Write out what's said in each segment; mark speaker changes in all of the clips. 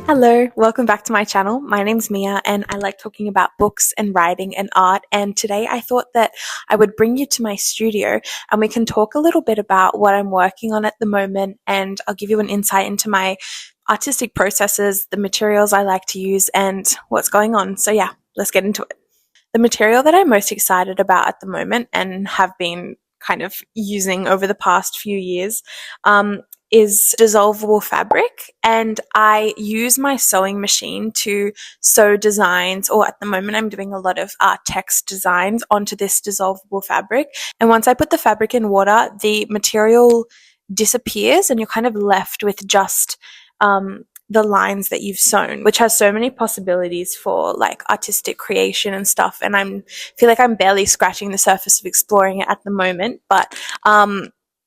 Speaker 1: Hello, welcome back to my channel. My name's Mia and I like talking about books and writing and art, and today I thought that I would bring you to my studio and we can talk a little bit about what I'm working on at the moment, and I'll give you an insight into my artistic processes, the materials I like to use, and what's going on. So yeah, let's get into it. The material that I'm most excited about at the moment and have been kind of using over the past few years is dissolvable fabric, and I use my sewing machine to sew designs, or at the moment I'm doing a lot of text designs onto this dissolvable fabric. And once I put the fabric in water, the material disappears and you're kind of left with just the lines that you've sewn, which has so many possibilities for like artistic creation and stuff. And I feel like I'm barely scratching the surface of exploring it at the moment. But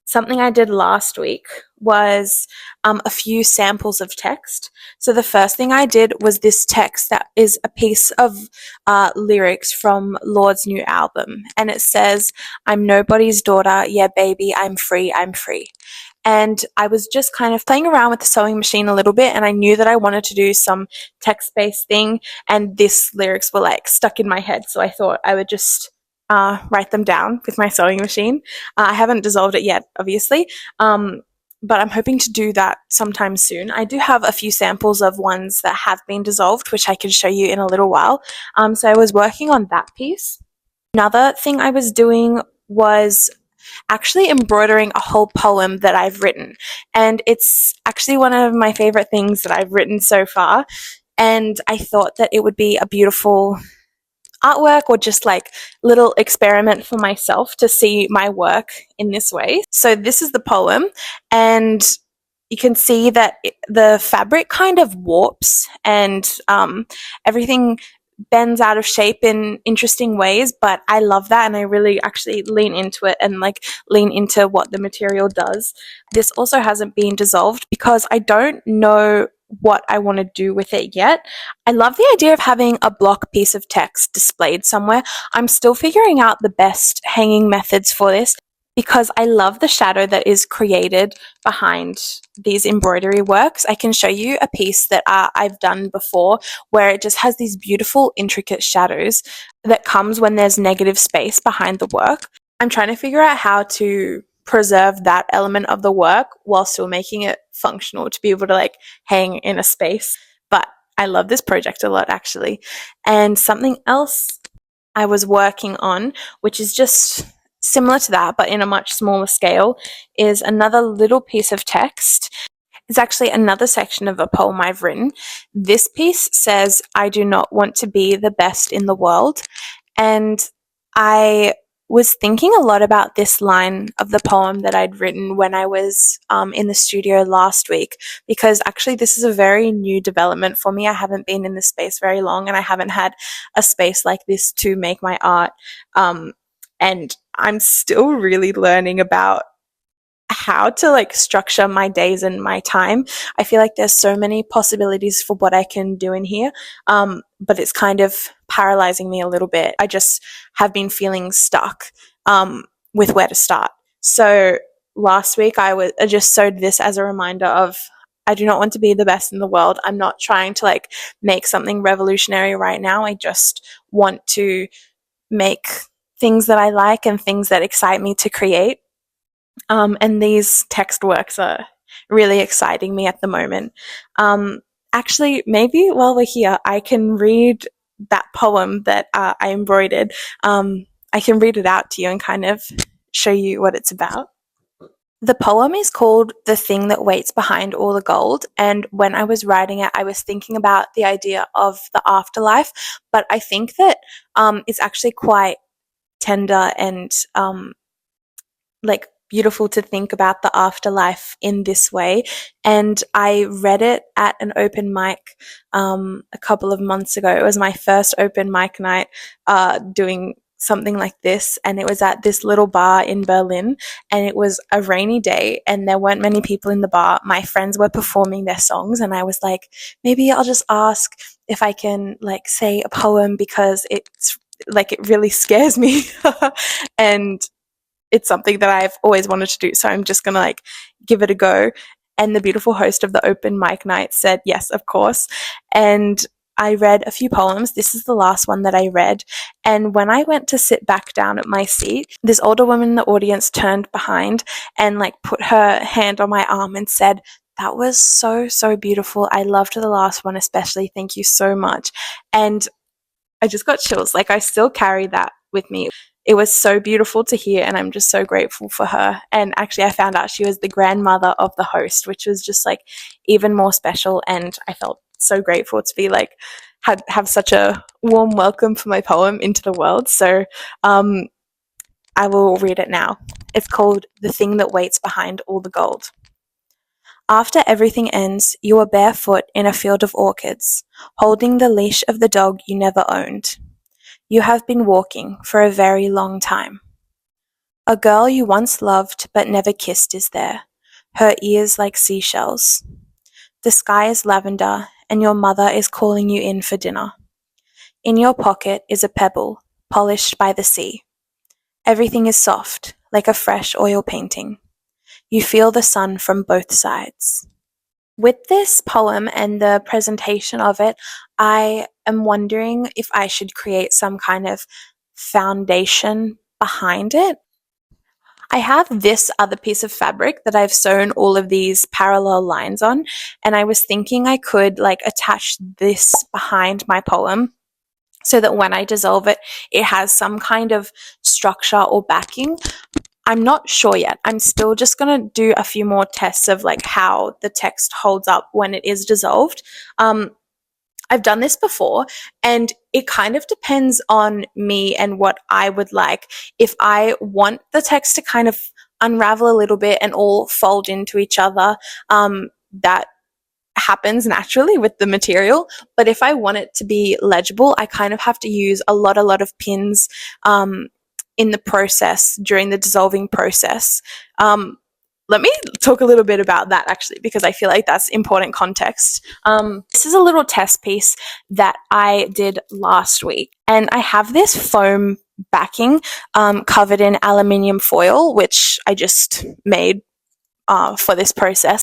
Speaker 1: something I did last week was a few samples of text. So the first thing I did was this text that is a piece of lyrics from Lord's new album. And it says, "I'm nobody's daughter, yeah baby, I'm free, I'm free." And I was just kind of playing around with the sewing machine a little bit, and I knew that I wanted to do some text-based thing, and this lyrics were like stuck in my head, so I thought I would just write them down with my sewing machine. I haven't dissolved it yet, obviously, but I'm hoping to do that sometime soon. I do have a few samples of ones that have been dissolved, which I can show you in a little while. So I was working on that piece. Another thing I was doing was actually embroidering a whole poem that I've written, and it's actually one of my favorite things that I've written so far, and I thought that it would be a beautiful artwork or just like little experiment for myself to see my work in this way. So this is the poem, and you can see that the fabric kind of warps and everything bends out of shape in interesting ways, but I love that, and I really actually lean into it and like lean into what the material does. This also hasn't been dissolved because I don't know what I want to do with it yet. I love the idea of having a block piece of text displayed somewhere. I'm still figuring out the best hanging methods for this, because I love the shadow that is created behind these embroidery works. I can show you a piece that I've done before where it just has these beautiful intricate shadows that comes when there's negative space behind the work. I'm trying to figure out how to preserve that element of the work while still making it functional to be able to like hang in a space. But I love this project a lot, actually. And something else I was working on, which is just similar to that but in a much smaller scale, is another little piece of text. It's actually another section of a poem I've written. This piece says, "I do not want to be the best in the world." And I was thinking a lot about this line of the poem that I'd written when I was in the studio last week, because actually this is a very new development for me. I haven't been in this space very long, and I haven't had a space like this to make my art. And I'm still really learning about how to like structure my days and my time. I feel like there's so many possibilities for what I can do in here, but it's kind of paralyzing me a little bit. I just have been feeling stuck with where to start. So last week I just sewed this as a reminder of, I do not want to be the best in the world. I'm not trying to like make something revolutionary right now. I just want to make things that I like and things that excite me to create. And these text works are really exciting me at the moment. Actually, maybe while we're here, I can read that poem that I embroidered. I can read it out to you and kind of show you what it's about. The poem is called "The Thing That Waits Behind All the Gold," and when I was writing it, I was thinking about the idea of the afterlife, but I think that it's actually quite tender and like beautiful to think about the afterlife in this way. And I read it at an open mic a couple of months ago. It was my first open mic night doing something like this, and it was at this little bar in Berlin, and it was a rainy day and there weren't many people in the bar. My friends were performing their songs, and I was like, maybe I'll just ask if I can like say a poem because it's like it really scares me and it's something that I've always wanted to do. So I'm just going to like give it a go. And the beautiful host of the open mic night said, yes, of course. And I read a few poems. This is the last one that I read. And when I went to sit back down at my seat, this older woman in the audience turned behind and like put her hand on my arm and said, that was so, so beautiful. I loved the last one, especially. Thank you so much. And I just got chills. Like I still carry that with me. It was so beautiful to hear, and I'm just so grateful for her. And actually, I found out she was the grandmother of the host, which was just like even more special. And I felt so grateful to be like have such a warm welcome for my poem into the world. So I will read it now. It's called "The Thing That Waits Behind All the Gold." After everything ends, you are barefoot in a field of orchids, holding the leash of the dog you never owned. You have been walking for a very long time. A girl you once loved but never kissed is there, her ears like seashells. The sky is lavender, and your mother is calling you in for dinner. In your pocket is a pebble, polished by the sea. Everything is soft, like a fresh oil painting. You feel the sun from both sides. With this poem and the presentation of it, I am wondering if I should create some kind of foundation behind it. I have this other piece of fabric that I've sewn all of these parallel lines on, and I was thinking I could like attach this behind my poem so that when I dissolve it, it has some kind of structure or backing. I'm not sure yet. I'm still just going to do a few more tests of like how the text holds up when it is dissolved. I've done this before, and it kind of depends on me and what I would like. If I want the text to kind of unravel a little bit and all fold into each other, that happens naturally with the material. But if I want it to be legible, I kind of have to use a lot of pins in the process, during the dissolving process. Let me talk a little bit about that actually, because I feel like that's important context. This is a little test piece that I did last week, and I have this foam backing covered in aluminium foil, which I just made for this process.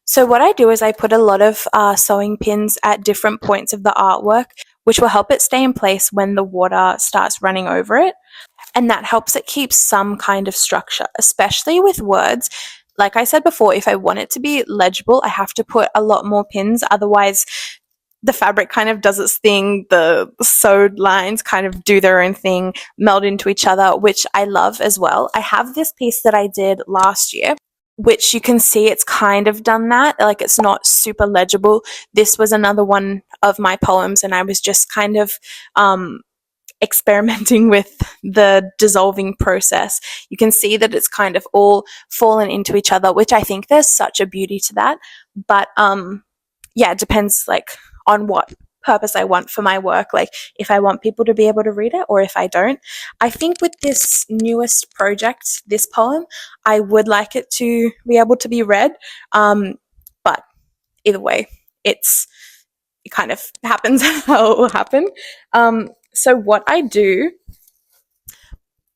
Speaker 1: So what I do is I put a lot of sewing pins at different points of the artwork, which will help it stay in place when the water starts running over it. And that helps it keep some kind of structure, especially with words. Like I said before, if I want it to be legible, I have to put a lot more pins. Otherwise, the fabric kind of does its thing. The sewed lines kind of do their own thing, meld into each other, which I love as well. I have this piece that I did last year, which you can see it's kind of done that. Like it's not super legible. This was another one of my poems, and I was just kind of experimenting with the dissolving process. You can see that it's kind of all fallen into each other, which I think there's such a beauty to that. But yeah, it depends like on what purpose I want for my work, like if I want people to be able to read it or if I don't. I think with this newest project, this poem, I would like it to be able to be read, but either way, it kind of happens how it will happen. So what I do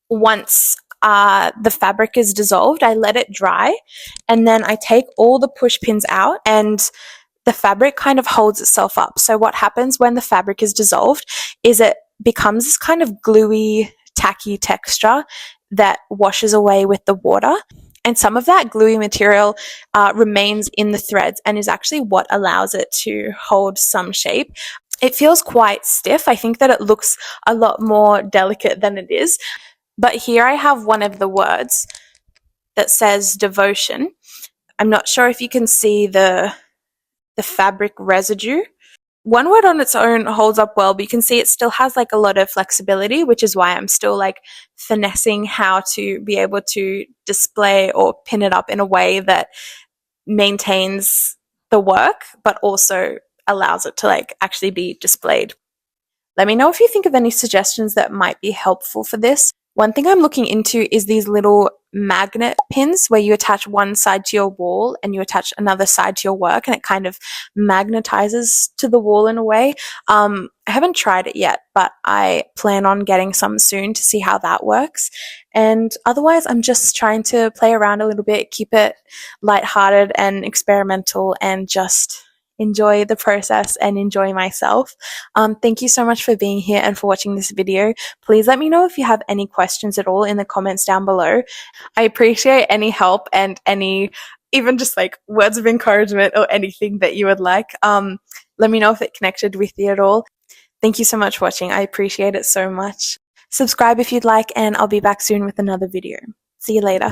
Speaker 1: once the fabric is dissolved, I let it dry, and then I take all the push pins out, and the fabric kind of holds itself up. So what happens when the fabric is dissolved is it becomes this kind of gluey, tacky texture that washes away with the water. And some of that gluey material remains in the threads and is actually what allows it to hold some shape. It feels quite stiff. I think that it looks a lot more delicate than it is. But here I have one of the words that says devotion. I'm not sure if you can see the fabric residue. One word on its own holds up well, but you can see it still has like a lot of flexibility, which is why I'm still like finessing how to be able to display or pin it up in a way that maintains the work, but also allows it to like actually be displayed. Let me know if you think of any suggestions that might be helpful for this. One thing I'm looking into is these little magnet pins where you attach one side to your wall and you attach another side to your work, and it kind of magnetizes to the wall in a way. I haven't tried it yet, but I plan on getting some soon to see how that works. And otherwise, I'm just trying to play around a little bit, keep it lighthearted and experimental, and just enjoy the process and enjoy myself. Thank you so much for being here and for watching this video. Please let me know if you have any questions at all in the comments down below. I appreciate any help and any, even just like words of encouragement or anything that you would like. Let me know if it connected with you at all. Thank you so much for watching. I appreciate it so much. Subscribe if you'd like, and I'll be back soon with another video. See you later.